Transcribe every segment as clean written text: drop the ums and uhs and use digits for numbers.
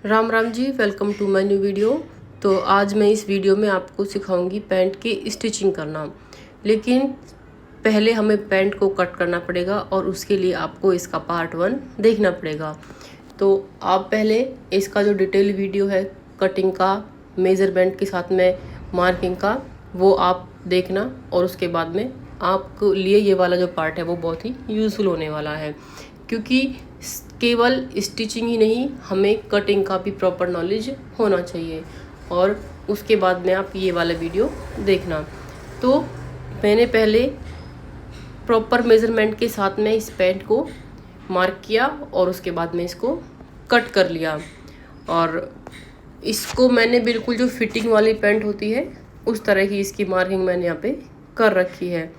Ram Ram ji, welcome to my new video. तो आज मैं इस वीडियो में आपको सिखाऊंगी पैंट की स्टिचिंग करना। लेकिन पहले हमें पैंट को कट करना पड़ेगा और उसके लिए आपको इसका पार्ट 1 देखना पड़ेगा। तो आप पहले इसका जो डिटेल वीडियो है कटिंग का, मेज़रमेंट के साथ में मार्किंग का, वो आप देखना। और उसके बाद में आपके लिए ये वाला जो पार्ट है वो बहुत ही यूज़फुल होने वाला है, क्योंकि केवल स्टिचिंग ही नहीं, हमें कटिंग का भी प्रॉपर नॉलेज होना चाहिए। और उसके बाद में आप ये वाला वीडियो देखना। तो मैंने पहले प्रॉपर मेज़रमेंट के साथ में इस पैंट को मार्क किया और उसके बाद में इसको कट कर लिया। और इसको मैंने बिल्कुल जो फिटिंग वाली पैंट होती है उस तरह की इसकी मार्किंग मैंने यहाँ पे कर रखी है।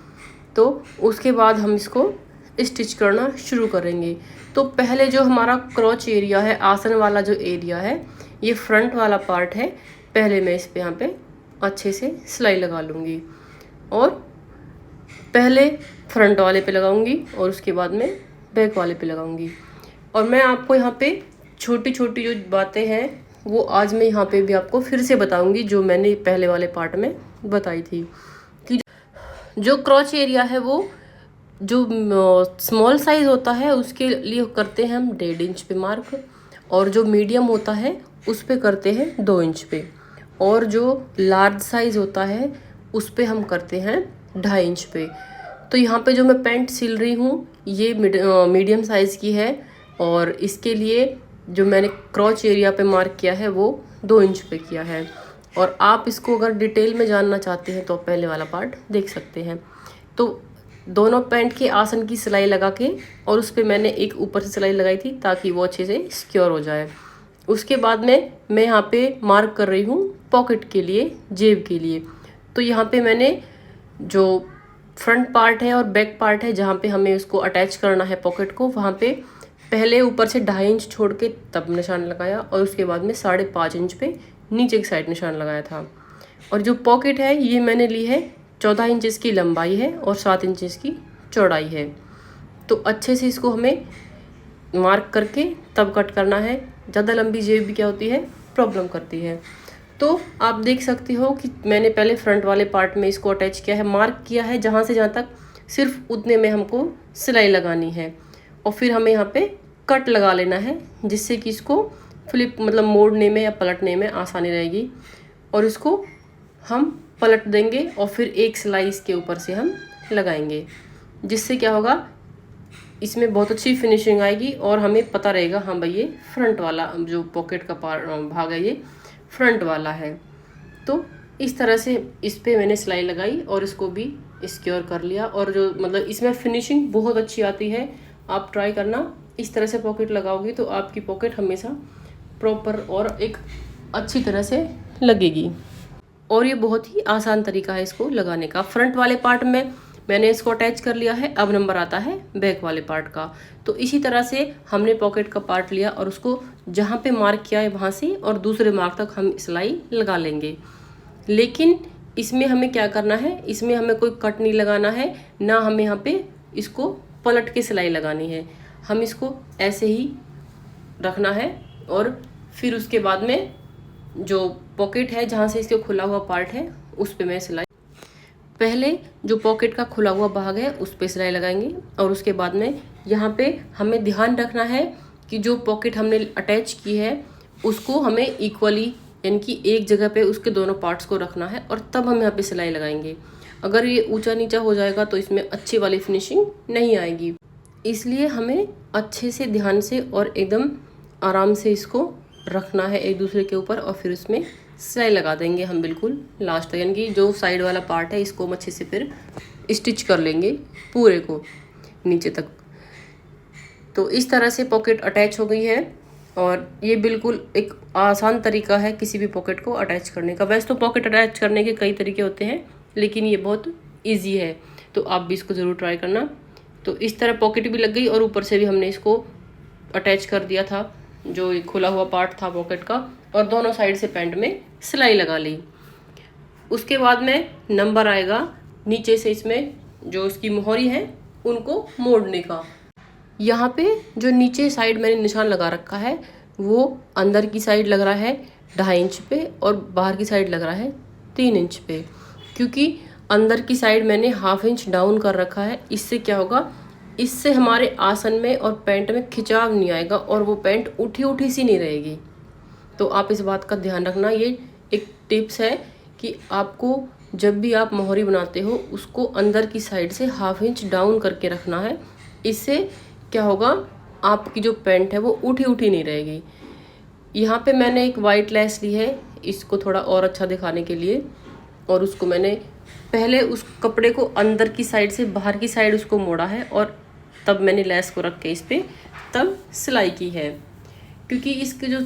तो उसके बाद हम इसको स्टिच करना शुरू करेंगे। तो पहले जो हमारा क्रॉच एरिया है, आसन वाला जो एरिया है, ये फ्रंट वाला पार्ट है। पहले मैं इस पे यहाँ पे अच्छे से सिलाई लगा लूँगी और पहले फ्रंट वाले पे लगाऊंगी और उसके बाद में बैक वाले पे लगाऊंगी। और मैं आपको यहाँ पे छोटी छोटी जो बातें हैं वो आज मैं यहाँ पे भी आपको फिर से बताऊंगी, जो मैंने पहले वाले पार्ट में बताई थी। कि जो क्रॉच एरिया है वो जो स्मॉल साइज़ होता है उसके लिए करते हैं हम 1.5 इंच पे मार्क, और जो मीडियम होता है उस पे करते हैं 2 इंच पे, और जो लार्ज साइज़ होता है उस पे हम करते हैं 2.5 इंच पे। तो यहाँ पे जो मैं पैंट सिल रही हूँ ये मीडियम साइज़ की है, और इसके लिए जो मैंने क्रॉच एरिया पे मार्क किया है वो 2 इंच पे किया है। और आप इसको अगर डिटेल में जानना चाहते हैं तो पहले वाला पार्ट देख सकते हैं। तो दोनों पैंट के आसन की सिलाई लगा के और उस पर मैंने एक ऊपर से सिलाई लगाई थी ताकि वो अच्छे से सिक्योर हो जाए। उसके बाद में मैं यहाँ पे मार्क कर रही हूँ पॉकेट के लिए, जेब के लिए। तो यहाँ पे मैंने जो फ्रंट पार्ट है और बैक पार्ट है जहाँ पे हमें उसको अटैच करना है पॉकेट को, वहाँ पे पहले ऊपर से 2.5 इंच छोड़ के तब निशान लगाया और उसके बाद में 5.5 इंच पे नीचे की साइड निशान लगाया था। और जो पॉकेट है ये मैंने ली है 14 इंच की लंबाई है और 7 इंच की चौड़ाई है। तो अच्छे से इसको हमें मार्क करके तब कट करना है। ज़्यादा लंबी जेब भी क्या होती है, प्रॉब्लम करती है। तो आप देख सकते हो कि मैंने पहले फ्रंट वाले पार्ट में इसको अटैच किया है, मार्क किया है जहाँ से जहाँ तक, सिर्फ उतने में हमको सिलाई लगानी है। और फिर हमें यहाँ पे कट लगा लेना है जिससे कि इसको फ्लिप मतलब मोड़ने में या पलटने में आसानी रहेगी। और इसको हम पलट देंगे और फिर एक सिलाई इसके ऊपर से हम लगाएंगे, जिससे क्या होगा, इसमें बहुत अच्छी फिनिशिंग आएगी और हमें पता रहेगा हाँ भाई ये फ्रंट वाला जो पॉकेट का भाग है ये फ्रंट वाला है। तो इस तरह से इस पे मैंने सिलाई लगाई और इसको भी सिक्योर कर लिया। और जो मतलब इसमें फिनिशिंग बहुत अच्छी आती है, आप ट्राई करना। इस तरह से पॉकेट लगाओगी तो आपकी पॉकेट हमेशा प्रॉपर और एक अच्छी तरह से लगेगी। और ये बहुत ही आसान तरीका है इसको लगाने का। फ्रंट वाले पार्ट में मैंने इसको अटैच कर लिया है, अब नंबर आता है बैक वाले पार्ट का। तो इसी तरह से हमने पॉकेट का पार्ट लिया और उसको जहाँ पे मार्क किया है वहाँ से और दूसरे मार्क तक हम सिलाई लगा लेंगे। लेकिन इसमें हमें क्या करना है, इसमें हमें कोई कट नहीं लगाना है, ना हमें यहाँ पे इसको पलट के सिलाई लगानी है। हम इसको ऐसे ही रखना है और फिर उसके बाद में जो पॉकेट है जहाँ से इसके खुला हुआ पार्ट है उस पे मैं सिलाई, पहले जो पॉकेट का खुला हुआ भाग है उस पे सिलाई लगाएंगे। और उसके बाद में यहाँ पे हमें ध्यान रखना है कि जो पॉकेट हमने अटैच की है उसको हमें इक्वली, यानी कि एक जगह पे उसके दोनों पार्ट्स को रखना है और तब हम यहाँ पे सिलाई लगाएंगे। अगर ये ऊंचा नीचा हो जाएगा तो इसमें अच्छी वाली फिनिशिंग नहीं आएगी। इसलिए हमें अच्छे से ध्यान से और एकदम आराम से इसको रखना है एक दूसरे के ऊपर, और फिर उसमें सिलाई लगा देंगे हम बिल्कुल लास्ट तक। यानी कि जो साइड वाला पार्ट है इसको हम अच्छे से फिर स्टिच कर लेंगे पूरे को नीचे तक। तो इस तरह से पॉकेट अटैच हो गई है और ये बिल्कुल एक आसान तरीका है किसी भी पॉकेट को अटैच करने का। वैसे तो पॉकेट अटैच करने के कई तरीके होते हैं, लेकिन ये बहुत ईजी है, तो आप भी इसको ज़रूर ट्राई करना। तो इस तरह पॉकेट भी लग गई और ऊपर से भी हमने इसको अटैच कर दिया था जो खुला हुआ पार्ट था पॉकेट का, और दोनों साइड से पैंट में सिलाई लगा ली। उसके बाद में नंबर आएगा नीचे से, इसमें जो इसकी मोहरी है उनको मोड़ने का। यहाँ पे जो नीचे साइड मैंने निशान लगा रखा है वो अंदर की साइड लग रहा है 2.5 इंच पे और बाहर की साइड लग रहा है 3 इंच पे, क्योंकि अंदर की साइड मैंने 1/2 इंच डाउन कर रखा है। इससे क्या होगा, इससे हमारे आसन में और पैंट में खिंचाव नहीं आएगा और वो पैंट उठी उठी सी नहीं रहेगी। तो आप इस बात का ध्यान रखना। ये एक टिप्स है कि आपको जब भी आप मोहरी बनाते हो उसको अंदर की साइड से 1/2 इंच डाउन करके रखना है। इससे क्या होगा, आपकी जो पैंट है वो उठी उठी नहीं रहेगी। यहाँ पे मैंने एक वाइट लेस ली है इसको थोड़ा और अच्छा दिखाने के लिए, और उसको मैंने पहले उस कपड़े को अंदर की साइड से बाहर की साइड उसको मोड़ा है और तब मैंने लेस को रख के इस पर तब सिलाई की है। क्योंकि इसके जो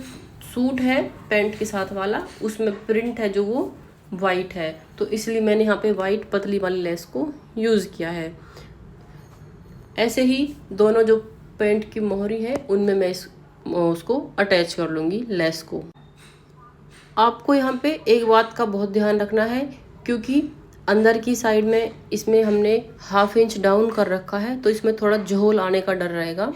सूट है पैंट के साथ वाला उसमें प्रिंट है जो वो वाइट है, तो इसलिए मैंने यहाँ पे वाइट पतली वाली लेस को यूज़ किया है। ऐसे ही दोनों जो पैंट की मोहरी है उनमें मैं उसको अटैच कर लूँगी लेस को। आपको यहाँ पे एक बात का बहुत ध्यान रखना है, क्योंकि अंदर की साइड में इसमें हमने 1/2 इंच डाउन कर रखा है, तो इसमें थोड़ा झोल आने का डर रहेगा।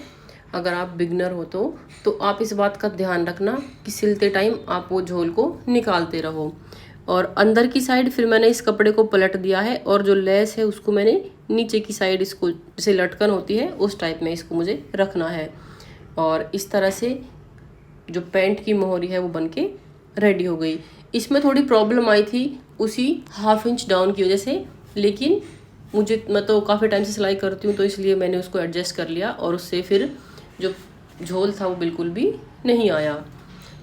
अगर आप बिगनर हो तो आप इस बात का ध्यान रखना कि सिलते टाइम आप वो झोल को निकालते रहो। और अंदर की साइड फिर मैंने इस कपड़े को पलट दिया है और जो लेस है उसको मैंने नीचे की साइड, इसको जैसे लटकन होती है उस टाइप में इसको मुझे रखना है। और इस तरह से जो पैंट की मोहरी है वो बनके रेडी हो गई। इसमें थोड़ी प्रॉब्लम आई थी उसी 1/2 इंच डाउन की वजह से, लेकिन मैं तो काफ़ी टाइम से सिलाई करती हूँ तो इसलिए मैंने उसको एडजस्ट कर लिया और उससे फिर जो झोल था वो बिल्कुल भी नहीं आया।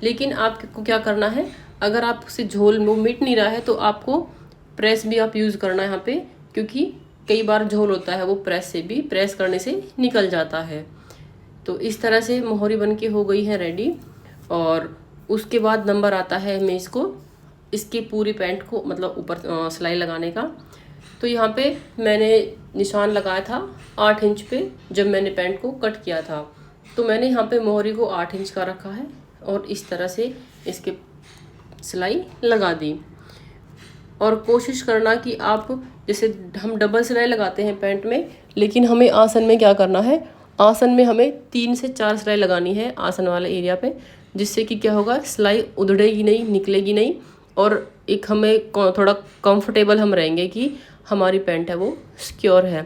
लेकिन आपको क्या करना है, अगर आपसे झोल वो मिट नहीं रहा है तो आपको प्रेस भी आप यूज़ करना है यहाँ पे, क्योंकि कई बार झोल होता है वो प्रेस करने से निकल जाता है। तो इस तरह से मोहरी बनके हो गई है रेडी। और उसके बाद नंबर आता है हमें इसके पूरी पैंट को मतलब ऊपर सिलाई लगाने का। तो यहाँ पे मैंने निशान लगाया था 8 इंच पे जब मैंने पैंट को कट किया था, तो मैंने यहाँ पे मोहरी को 8 इंच का रखा है और इस तरह से इसके सिलाई लगा दी। और कोशिश करना कि आप, जैसे हम डबल सिलाई लगाते हैं पैंट में, लेकिन हमें आसन में क्या करना है, आसन में हमें 3 से 4 सिलाई लगानी है आसन वाले एरिया पे, जिससे कि क्या होगा, सिलाई उधड़ेगी नहीं, निकलेगी नहीं, और एक हमें थोड़ा कंफर्टेबल हम रहेंगे कि हमारी पैंट है वो सिक्योर है।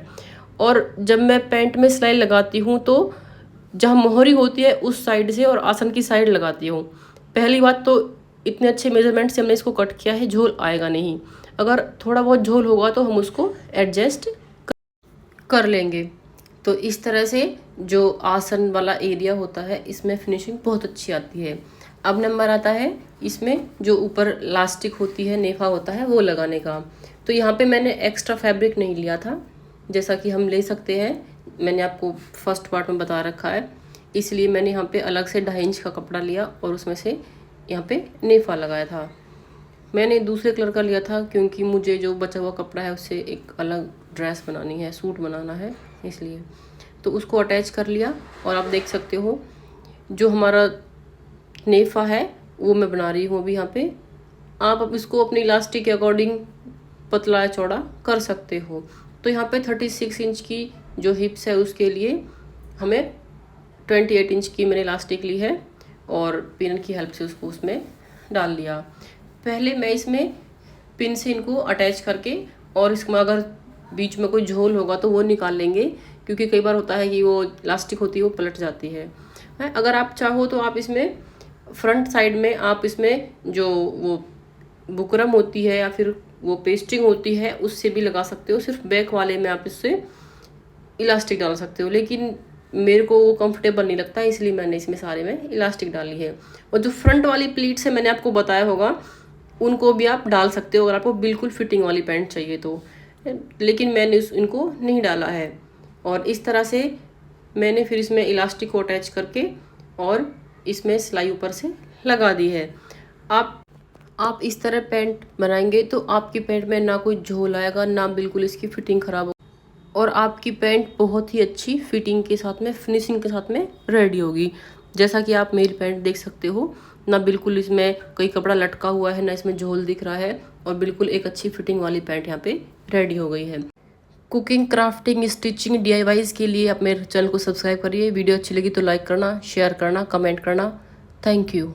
और जब मैं पैंट में सिलाई लगाती हूँ तो जहाँ मोहरी होती है उस साइड से और आसन की साइड लगाती हूँ। पहली बात तो इतने अच्छे मेजरमेंट से हमने इसको कट किया है, झोल आएगा नहीं। अगर थोड़ा बहुत झोल होगा तो हम उसको एडजस्ट कर लेंगे। तो इस तरह से जो आसन वाला एरिया होता है इसमें फिनिशिंग बहुत अच्छी आती है। अब नंबर आता है इसमें जो ऊपर लास्टिक होती है, नेफा होता है, वो लगाने का। तो यहाँ पे मैंने एक्स्ट्रा फैब्रिक नहीं लिया था, जैसा कि हम ले सकते हैं, मैंने आपको फर्स्ट पार्ट में बता रखा है। इसलिए मैंने यहाँ पे अलग से 2.5 इंच का कपड़ा लिया और उसमें से यहाँ पे नेफा लगाया था। मैंने दूसरे कलर का लिया था क्योंकि मुझे जो बचा हुआ कपड़ा है उससे एक अलग ड्रेस बनानी है, सूट बनाना है, इसलिए तो उसको अटैच कर लिया। और आप देख सकते हो जो हमारा नेफा है वो मैं बना रही हूँ अभी यहाँ पे। आप अब इसको अपनी इलास्टिक के अकॉर्डिंग पतला या चौड़ा कर सकते हो। तो यहाँ पे 36 इंच की जो हिप्स है उसके लिए हमें 28 इंच की मैंने इलास्टिक ली है और पिन की हेल्प से उसको उसमें डाल लिया। पहले मैं इसमें पिन से इनको अटैच करके, और इसमें अगर बीच में कोई झोल होगा तो वो निकाल लेंगे, क्योंकि कई बार होता है कि वो इलास्टिक होती है वो पलट जाती है। अगर आप चाहो तो आप इसमें फ्रंट साइड में आप इसमें जो वो बुकरम होती है या फिर वो पेस्टिंग होती है उससे भी लगा सकते हो। सिर्फ बैक वाले में आप इससे इलास्टिक डाल सकते हो, लेकिन मेरे को वो कंफर्टेबल नहीं लगता, इसलिए मैंने इसमें सारे में इलास्टिक डाली है। और जो फ्रंट वाली प्लीट्स है मैंने आपको बताया होगा, उनको भी आप डाल सकते हो अगर आपको बिल्कुल फिटिंग वाली पैंट चाहिए तो, लेकिन मैंने इनको नहीं डाला है। और इस तरह से मैंने फिर इसमें इलास्टिक को अटैच करके और इसमें सिलाई ऊपर से लगा दी है। आप इस तरह पैंट बनाएंगे तो आपकी पैंट में ना कोई झोल आएगा, ना बिल्कुल इसकी फिटिंग खराब होगी, और आपकी पैंट बहुत ही अच्छी फिटिंग के साथ में, फिनिशिंग के साथ में रेडी होगी। जैसा कि आप मेरी पैंट देख सकते हो, ना बिल्कुल इसमें कोई कपड़ा लटका हुआ है, ना इसमें झोल दिख रहा है, और बिल्कुल एक अच्छी फिटिंग वाली पैंट यहाँ पे रेडी हो गई है। कुकिंग, क्राफ्टिंग, स्टिचिंग, DIYs के लिए आप मेरे चैनल को सब्सक्राइब करिए। वीडियो अच्छी लगी तो लाइक करना, शेयर करना, कमेंट करना। Thank you.